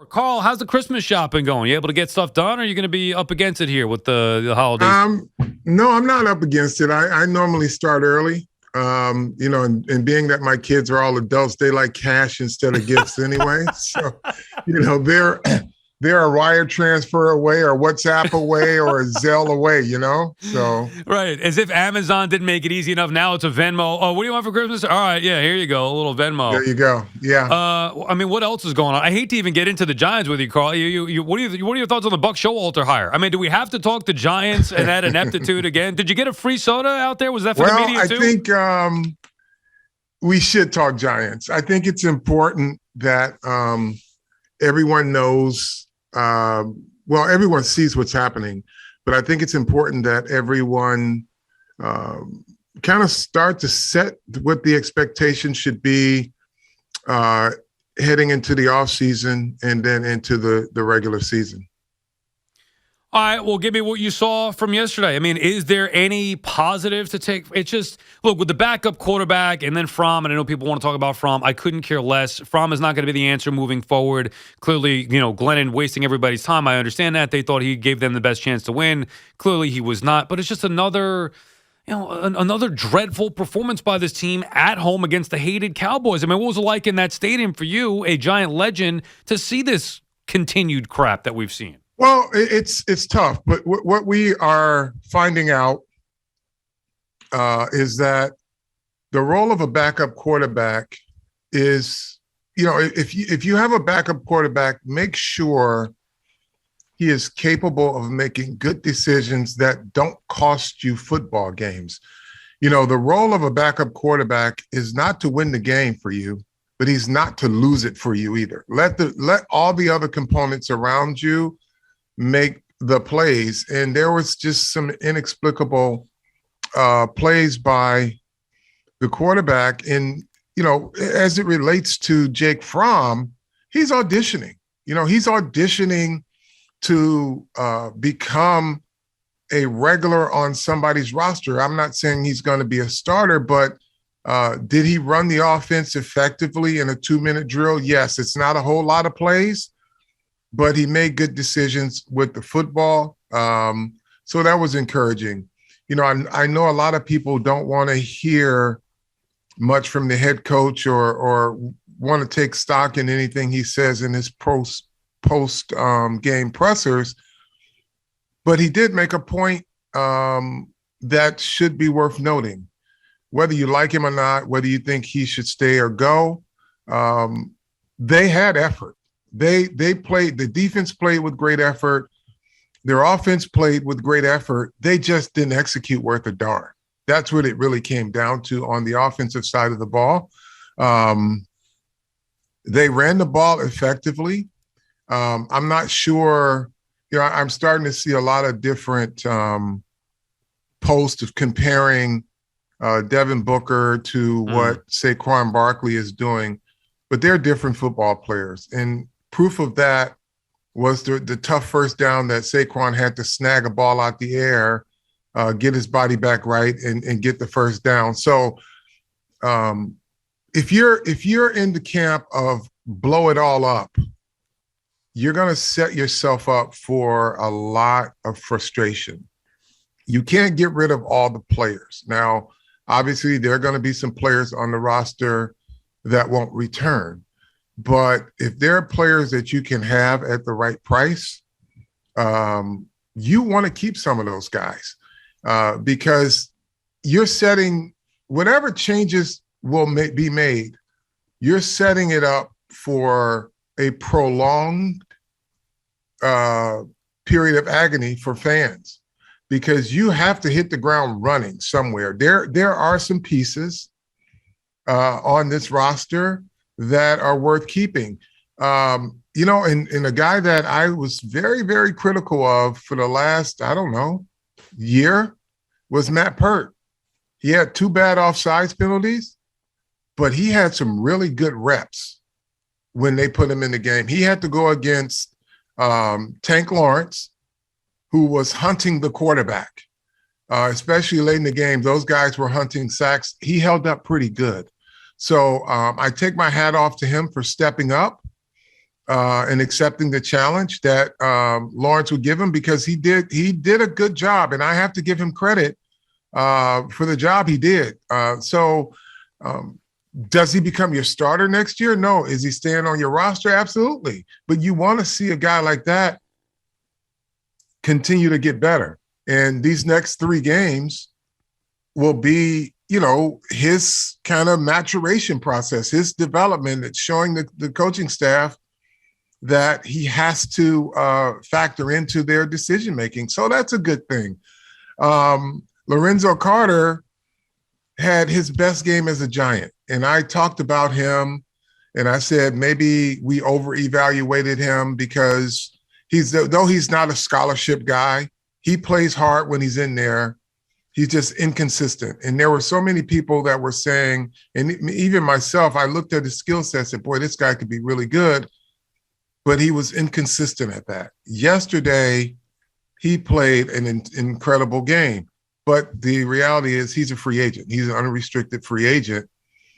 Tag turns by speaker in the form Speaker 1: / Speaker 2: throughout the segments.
Speaker 1: Carl, how's the Christmas shopping going? You able to get stuff done, or are you going to be up against it here with the holidays?
Speaker 2: No, I'm not up against it. I normally start early. And being that my kids are all adults, they like cash instead of gifts anyway. So, they're a wire transfer away or WhatsApp away or a Zelle away, So
Speaker 1: Right. As if Amazon didn't make it easy enough. Now it's a Venmo. Oh, what do you want for Christmas? All right. Yeah, here you go. A little Venmo.
Speaker 2: there you go. Yeah.
Speaker 1: What else is going on? I hate to even get into the Giants with you, Carl. What are your thoughts on the Buck Showalter hire? I mean, do we have to talk the Giants and that ineptitude again? Did you get a free soda out there? Was that for the media too?
Speaker 2: I think we should talk Giants. I think it's important that everyone knows. Everyone sees what's happening, but I think it's important that everyone kind of start to set what the expectation should be heading into the offseason and then into the regular season.
Speaker 1: All right, well, give me what you saw from yesterday. I mean, is there any positive to take? It's just, look, with the backup quarterback and then Fromm, and I know people want to talk about Fromm, I couldn't care less. Fromm is not going to be the answer moving forward. Clearly, Glennon wasting everybody's time. I understand that. They thought he gave them the best chance to win. Clearly, he was not. But it's just another dreadful performance by this team at home against the hated Cowboys. I mean, what was it like in that stadium for you, a Giant legend, to see this continued crap that we've seen?
Speaker 2: Well, it's tough, but what we are finding out is that the role of a backup quarterback is, if you have a backup quarterback, make sure he is capable of making good decisions that don't cost you football games. The role of a backup quarterback is not to win the game for you, but he's not to lose it for you either. Let all the other components around you make the plays. And there was just some inexplicable plays by the quarterback. And, as it relates to Jake Fromm, he's auditioning. He's auditioning to become a regular on somebody's roster. I'm not saying he's going to be a starter, but did he run the offense effectively in a 2-minute drill? Yes, it's not a whole lot of plays, but he made good decisions with the football. So that was encouraging. I know a lot of people don't want to hear much from the head coach or want to take stock in anything he says in his post game pressers, but he did make a point that should be worth noting. Whether you like him or not, whether you think he should stay or go, they had effort. They played, the defense played with great effort. Their offense played with great effort. They just didn't execute worth a darn. That's what it really came down to on the offensive side of the ball. They ran the ball effectively. I'm not sure, I'm starting to see a lot of different posts of comparing Devin Booker to what Saquon Barkley is doing, but they're different football players. And proof of that was the tough first down that Saquon had to snag a ball out the air, get his body back right, and get the first down. So if you're in the camp of blow it all up, you're going to set yourself up for a lot of frustration. You can't get rid of all the players. Now, obviously, there are going to be some players on the roster that won't return. But if there are players that you can have at the right price, you want to keep some of those guys because you're setting whatever changes will be made, you're setting it up for a prolonged period of agony for fans because you have to hit the ground running somewhere. There are some pieces on this roster that are worth keeping. And a guy that I was very, very critical of for the last, year was Matt Pert. He had 2 bad offsides penalties, but he had some really good reps when they put him in the game. He had to go against Tank Lawrence, who was hunting the quarterback, especially late in the game. Those guys were hunting sacks. He held up pretty good. So I take my hat off to him for stepping up. and accepting the challenge that Lawrence would give him, because he did a good job, and I have to give him credit for the job he did. Does he become your starter next year? No. Is he staying on your roster? Absolutely. But you want to see a guy like that continue to get better. And these next 3 games will be, his kind of maturation process, his development. It's showing the coaching staff that he has to factor into their decision-making. So that's a good thing. Lorenzo Carter had his best game as a Giant. And I talked about him, and I said maybe we over-evaluated him because though he's not a scholarship guy, he plays hard when he's in there. He's just inconsistent. And there were so many people that were saying, and even myself, I looked at his skill set and said, boy, this guy could be really good, but he was inconsistent at that. Yesterday, he played an incredible game. But the reality is he's a free agent. He's an unrestricted free agent.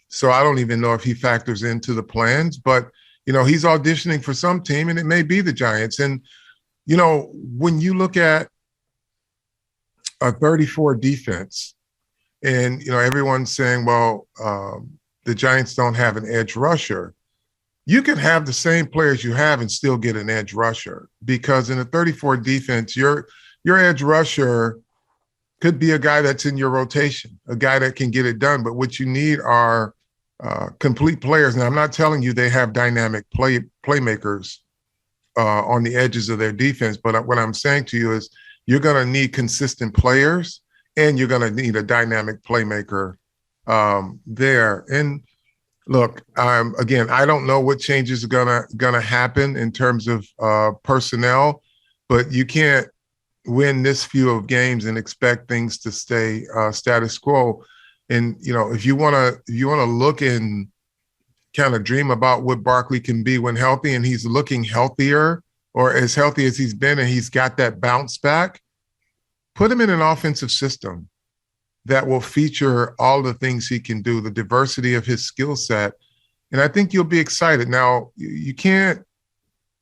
Speaker 2: So I don't even know if he factors into the plans. But, he's auditioning for some team, and it may be the Giants. And, when you look at a 34 defense and, everyone's saying, well, the Giants don't have an edge rusher. You can have the same players you have and still get an edge rusher, because in a 34 defense, your edge rusher could be a guy that's in your rotation, a guy that can get it done. But what you need are complete players. Now, I'm not telling you they have dynamic playmakers on the edges of their defense, but what I'm saying to you is you're going to need consistent players, and you're going to need a dynamic playmaker there. And look, again, I don't know what changes are gonna happen in terms of personnel, but you can't win this few of games and expect things to stay status quo. And if you want to look and kind of dream about what Barkley can be when healthy, and he's looking healthier or as healthy as he's been, and he's got that bounce back, put him in an offensive system that will feature all the things he can do, the diversity of his skill set. And I think you'll be excited. Now, you can't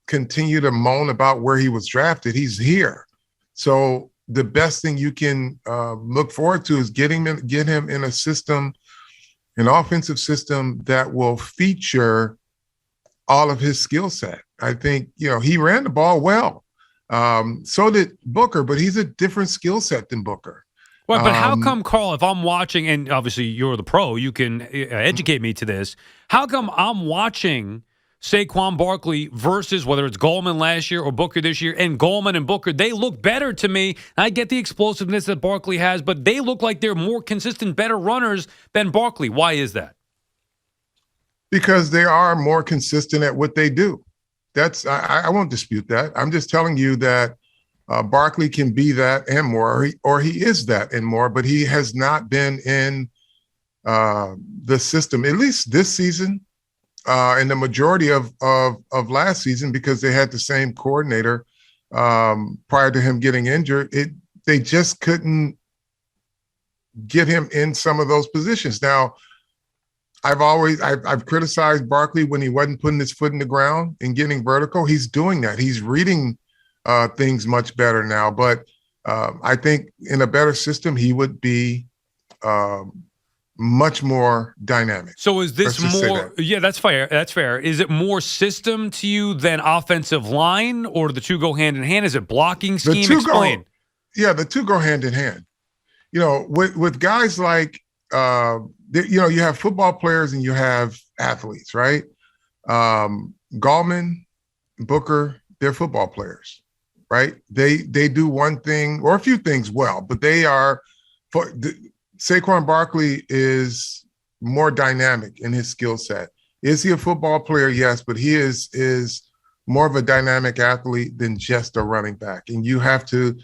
Speaker 2: continue to moan about where he was drafted. He's here. So the best thing you can look forward to is get him in a system, an offensive system that will feature all of his skill set. I think, he ran the ball well. So did Booker, but he's a different skill set than Booker.
Speaker 1: Well, but how come, Carl, if I'm watching, and obviously you're the pro, you can educate me to this, how come I'm watching Saquon Barkley versus whether it's Goldman last year or Booker this year, and Goldman and Booker, they look better to me. I get the explosiveness that Barkley has, but they look like they're more consistent, better runners than Barkley. Why is that?
Speaker 2: Because they are more consistent at what they do. I won't dispute that. I'm just telling you that Barkley can be that and more, or he is that and more, but he has not been in the system, at least this season, and the majority of last season, because they had the same coordinator prior to him getting injured. They just couldn't get him in some of those positions. Now, I've criticized Barkley when he wasn't putting his foot in the ground and getting vertical. He's doing that. He's reading things much better now. But I think in a better system, he would be much more dynamic.
Speaker 1: So is this more? Yeah, that's fair. That's fair. Is it more system to you than offensive line, or do the two go hand in hand? Is it blocking scheme? Explain.
Speaker 2: The two go hand in hand. With guys like you have football players and you have athletes, right? Gallman, Booker, they're football players, right? They do one thing or a few things well, but they are Saquon Barkley is more dynamic in his skill set. Is he a football player? Yes, but he is more of a dynamic athlete than just a running back. And you have to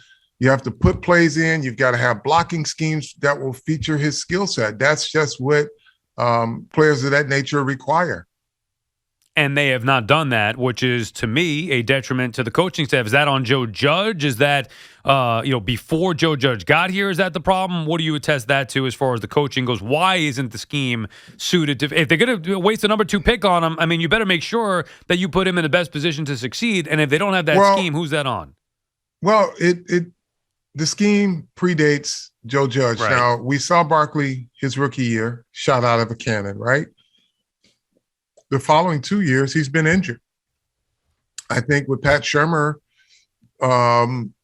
Speaker 2: put plays in. You've got to have blocking schemes that will feature his skill set. That's just what players of that nature require.
Speaker 1: and they have not done that, which is, to me, a detriment to the coaching staff. Is that on Joe Judge? Is that, before Joe Judge got here, is that the problem? What do you attest that to as far as the coaching goes? Why isn't the scheme suited to – if they're going to waste a number 2 pick on him, I mean, you better make sure that you put him in the best position to succeed. And if they don't have that scheme, who's that on?
Speaker 2: Well, the scheme predates Joe Judge.
Speaker 1: Right.
Speaker 2: Now, we saw Barkley his rookie year, shot out of a cannon, right? The following 2 years, he's been injured. I think with Pat Shurmur,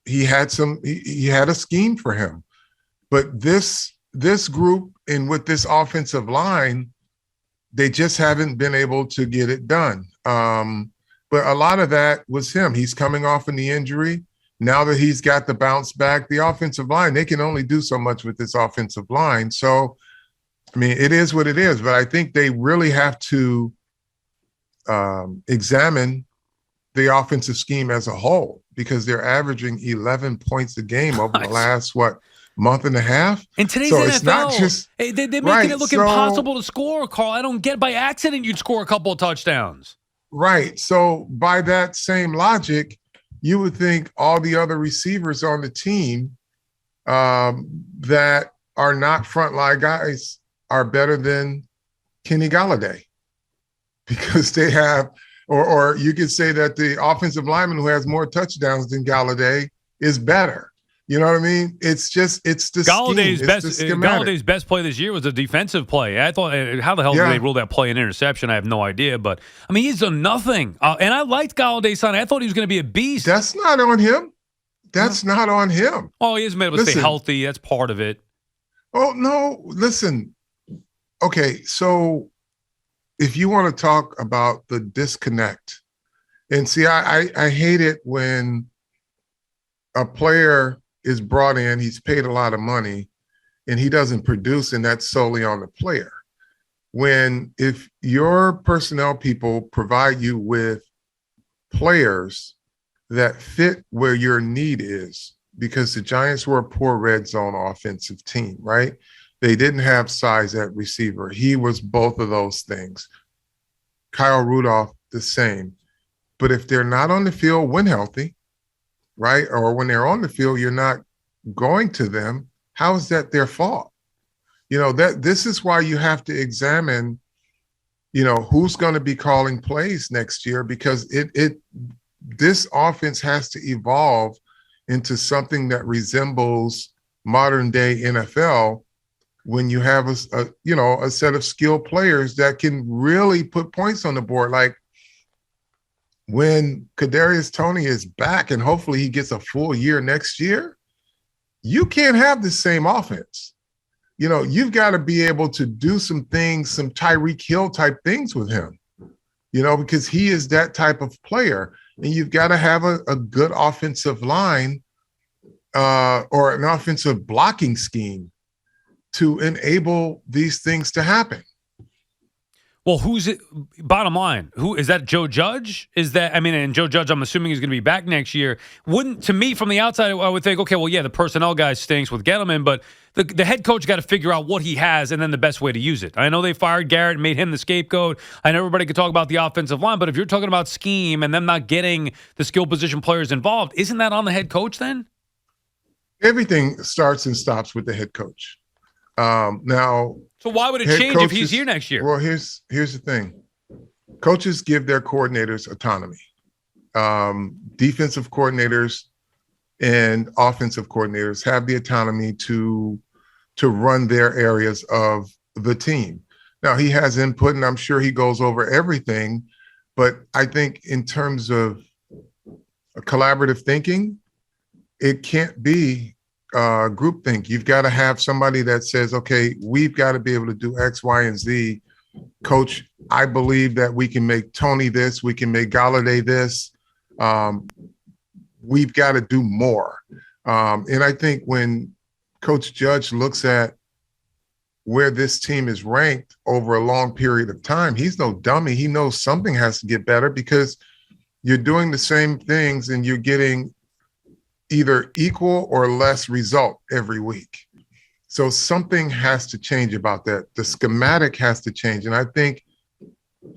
Speaker 2: he had a scheme for him. But this group and with this offensive line, they just haven't been able to get it done. But a lot of that was him. He's coming off in the injury. Now that he's got the bounce back, the offensive line, they can only do so much with this offensive line. So, I mean, it is what it is. But I think they really have to examine the offensive scheme as a whole, because they're averaging 11 points a game over the last, month and a half.
Speaker 1: In today's
Speaker 2: so
Speaker 1: NFL,
Speaker 2: it's not just,
Speaker 1: they're making it look impossible to score, Carl. I don't get, by accident you'd score a couple of touchdowns.
Speaker 2: Right. So by that same logic, you would think all the other receivers on the team that are not frontline guys are better than Kenny Golladay, because they have, or you could say that the offensive lineman who has more touchdowns than Golladay is better. You know what I mean? It's the
Speaker 1: Galladay's
Speaker 2: scheme.
Speaker 1: Galladay's best play this year was a defensive play. I thought, how the hell did they rule that play an interception? I have no idea. But, I mean, he's done nothing. And I liked Galladay's signing. I thought he was going to be a beast.
Speaker 2: That's not on him. That's not on him.
Speaker 1: Oh, he hasn't been able to stay healthy. That's part of it.
Speaker 2: Oh, no. Listen. Okay, so if you want to talk about the disconnect, and see, I hate it when a player is brought in, he's paid a lot of money, and he doesn't produce, and that's solely on the player. If your personnel people provide you with players that fit where your need is, because the Giants were a poor red zone offensive team, right? They didn't have size at receiver. He was both of those things. Kyle Rudolph, the same. But if they're not on the field when healthy, right, or when they're on the field, you're not going to them, how is that their fault? This is why you have to examine, who's going to be calling plays next year, because this offense has to evolve into something that resembles modern day NFL, when you have a set of skilled players that can really put points on the board. Like when Kadarius Toney is back and hopefully he gets a full year next year, you can't have the same offense. You've got to be able to do some things, some Tyreek Hill type things with him, because he is that type of player. And you've got to have a good offensive line or an offensive blocking scheme to enable these things to happen.
Speaker 1: Well, who's it? Bottom line, who is that? Joe Judge? Is that? I mean, and Joe Judge, I'm assuming he's going to be back next year. To me, from the outside, I would think, okay, well, yeah, the personnel guy stinks with Gettleman, but the head coach got to figure out what he has and then the best way to use it. I know they fired Garrett and made him the scapegoat. I know everybody could talk about the offensive line, but if you're talking about scheme and them not getting the skill position players involved, isn't that on the head coach then?
Speaker 2: Everything starts and stops with the head coach. Now,
Speaker 1: so why would it change if he's here next year?
Speaker 2: Well, here's the thing. Coaches give their coordinators autonomy. Defensive coordinators and offensive coordinators have the autonomy to run their areas of the team. Now, he has input, and I'm sure he goes over everything. But I think in terms of collaborative thinking, it can't be groupthink. You've got to have somebody that says, okay, we've got to be able to do X, Y, and Z. Coach, I believe that we can make Toney this, we can make Golladay this. We've got to do more. And I think when Coach Judge looks at where this team is ranked over a long period of time, he's no dummy. He knows something has to get better, because you're doing the same things and you're getting either equal or less result every week. So something has to change about that. The schematic has to change. And I think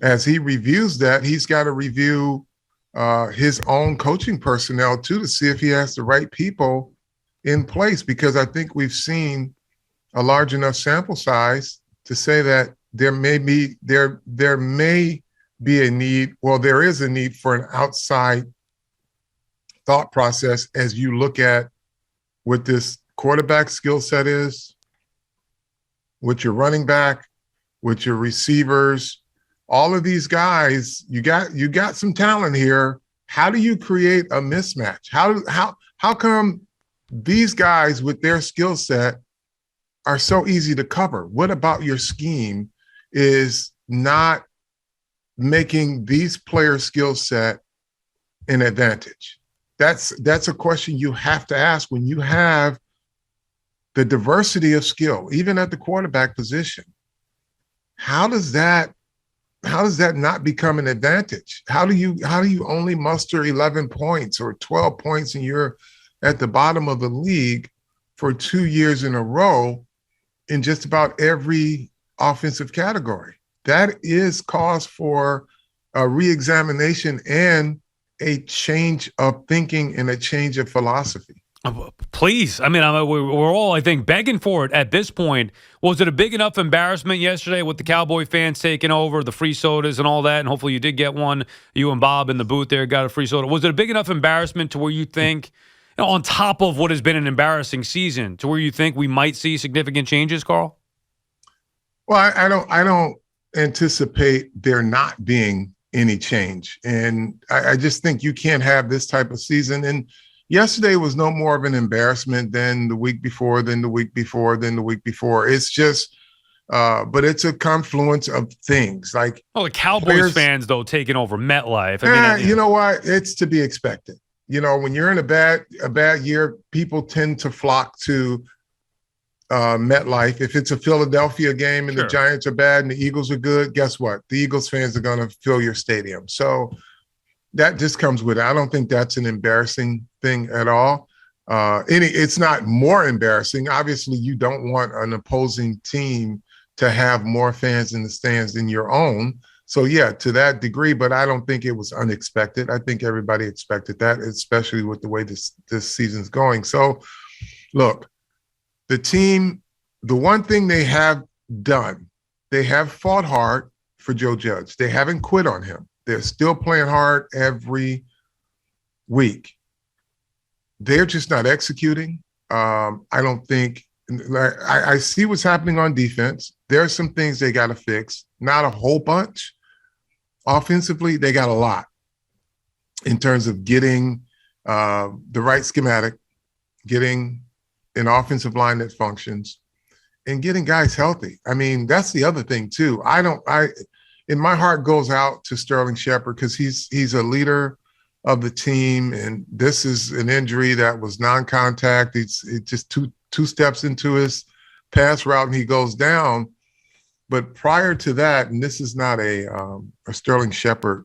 Speaker 2: as he reviews that, he's got to review his own coaching personnel too to see if he has the right people in place, because I think we've seen a large enough sample size to say that there may be a need, well, there is a need for an outside thought process as you look at what this quarterback skill set is, with your running back, with your receivers, all of these guys, you got some talent here. How do you create a mismatch? How come these guys with their skill set are so easy to cover? What about your scheme is not making these players' skill set an advantage? That's a question you have to ask when you have the diversity of skill, even at the quarterback position. How does that not become an advantage? How do you only muster 11 points or 12 points and you're at the bottom of the league for 2 years in a row in just about every offensive category? That is cause for a reexamination and a change of thinking and a change of philosophy.
Speaker 1: Please. I mean, we're all, I think, begging for it at this point. Was it a big enough embarrassment yesterday with the Cowboy fans taking over, the free sodas and all that? And hopefully you did get one. You and Bob in the booth there got a free soda. Was it a big enough embarrassment to where you think, on top of what has been an embarrassing season, to where you think we might see significant changes, Carl?
Speaker 2: Well, I don't anticipate there not being any change. And I just think you can't have this type of season. And yesterday was no more of an embarrassment than the week before, than the week before, than the week before. It's just, but it's a confluence of things. Like,
Speaker 1: the Cowboys fans, though, taking over MetLife.
Speaker 2: You know what? It's to be expected. When you're in a bad year, people tend to flock to MetLife. If it's a Philadelphia game and the Giants are bad and the Eagles are good, guess what? The Eagles fans are going to fill your stadium. So that just comes with it. I don't think that's an embarrassing thing at all. It's not more embarrassing. Obviously, you don't want an opposing team to have more fans in the stands than your own. So, yeah, to that degree, but I don't think it was unexpected. I think everybody expected that, especially with the way this season's going. So, look, the team, the one thing they have done, they have fought hard for Joe Judge. They haven't quit on him. They're still playing hard every week. They're just not executing. I don't think – I see what's happening on defense. There are some things they got to fix, not a whole bunch. Offensively, they got a lot in terms of getting the right schematic, getting an offensive line that functions, and getting guys healthy. I mean, that's the other thing too. And my heart goes out to Sterling Shepard because he's a leader of the team, and this is an injury that was non-contact. It's just two steps into his pass route and he goes down. But prior to that, and this is not a Sterling Shepard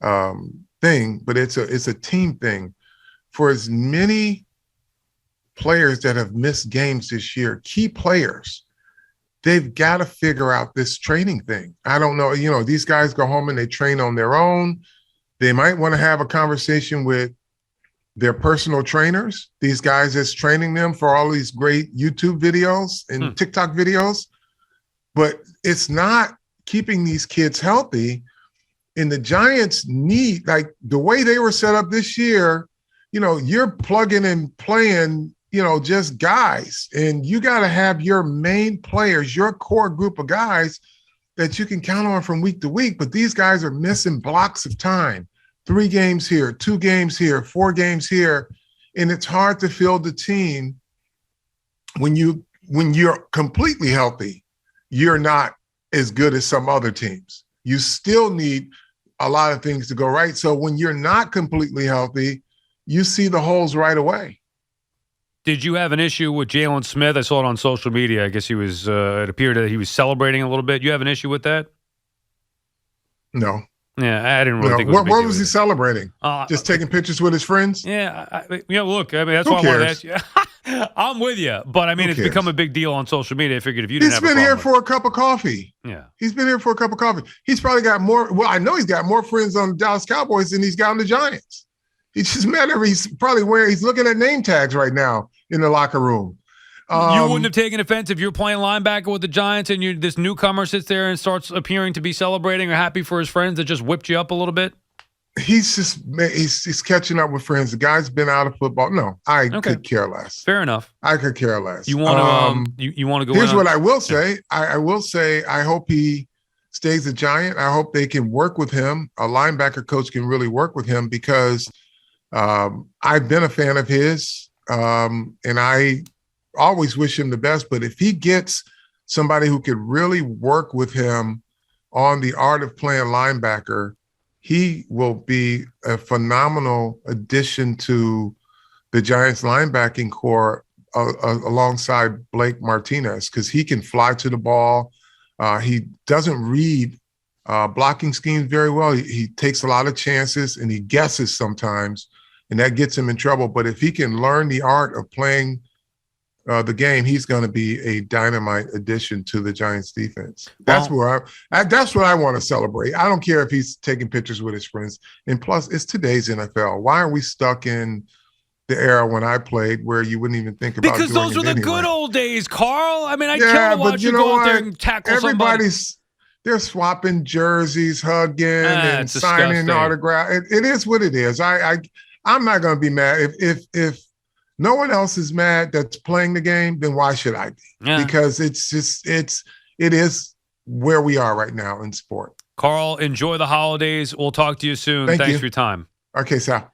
Speaker 2: thing, but it's a team thing. For as many players that have missed games this year, key players, they've got to figure out this training thing. I don't know. These guys go home and they train on their own. They might want to have a conversation with their personal trainers, these guys that's training them for all these great YouTube videos and TikTok videos. But it's not keeping these kids healthy. And the Giants need, like the way they were set up this year, you're plugging and playing just guys. And you got to have your main players, your core group of guys that you can count on from week to week. But these guys are missing blocks of time, 3 games here, 2 games here, 4 games here. And it's hard to field the team when you're completely healthy. You're not as good as some other teams. You still need a lot of things to go right. So when you're not completely healthy, you see the holes right away.
Speaker 1: Did you have an issue with Jalen Smith? I saw it on social media. I guess he was, it appeared that he was celebrating a little bit. You have an issue with that?
Speaker 2: No.
Speaker 1: Yeah, I didn't really think it was
Speaker 2: what was he celebrating? Just taking pictures with his friends?
Speaker 1: Yeah, look, I mean, that's why I wanted to ask you. I'm with you, but I mean,
Speaker 2: Who
Speaker 1: it's
Speaker 2: cares?
Speaker 1: become a big deal on social media. I figured if you didn't
Speaker 2: He's
Speaker 1: have a
Speaker 2: been here
Speaker 1: problem
Speaker 2: for a cup of coffee.
Speaker 1: yeah.
Speaker 2: He's been here for a cup of coffee. He's probably got more. Well, I know he's got more friends on the Dallas Cowboys than he's got on the Giants. He just met her. He's probably he's looking at name tags right now in the locker room.
Speaker 1: You wouldn't have taken offense if you're playing linebacker with the Giants and this newcomer sits there and starts appearing to be celebrating or happy for his friends that just whipped you up a little bit?
Speaker 2: He's catching up with friends. The guy's been out of football. No, I could care less.
Speaker 1: Fair enough.
Speaker 2: I could care less.
Speaker 1: You want to you want to go?
Speaker 2: Here's what I will say. I will say I hope he stays a Giant. I hope they can work with him. A linebacker coach can really work with him because I've been a fan of his, and I always wish him the best. But if he gets somebody who could really work with him on the art of playing linebacker, he will be a phenomenal addition to the Giants linebacking core alongside Blake Martinez because he can fly to the ball. He doesn't read blocking schemes very well. He takes a lot of chances and he guesses sometimes, and that gets him in trouble. But if he can learn the art of playing the game, he's going to be a dynamite addition to the Giants defense. That's that's what I want to celebrate. I don't care if he's taking pictures with his friends. And plus, it's today's NFL. Why are we stuck in the era when I played where you wouldn't even think about
Speaker 1: because
Speaker 2: doing
Speaker 1: those were
Speaker 2: it
Speaker 1: the
Speaker 2: anyway?
Speaker 1: good old days, Carl. I mean, I'd kill to watch you go out there and tackle somebody.
Speaker 2: They're swapping jerseys, hugging, and signing autographs. It is what it is. I'm not going to be mad if no one else is mad that's playing the game, then why should I be? Yeah. Because it is where we are right now in sport.
Speaker 1: Carl, enjoy the holidays. We'll talk to you soon. Thanks for your time.
Speaker 2: Okay, Sal.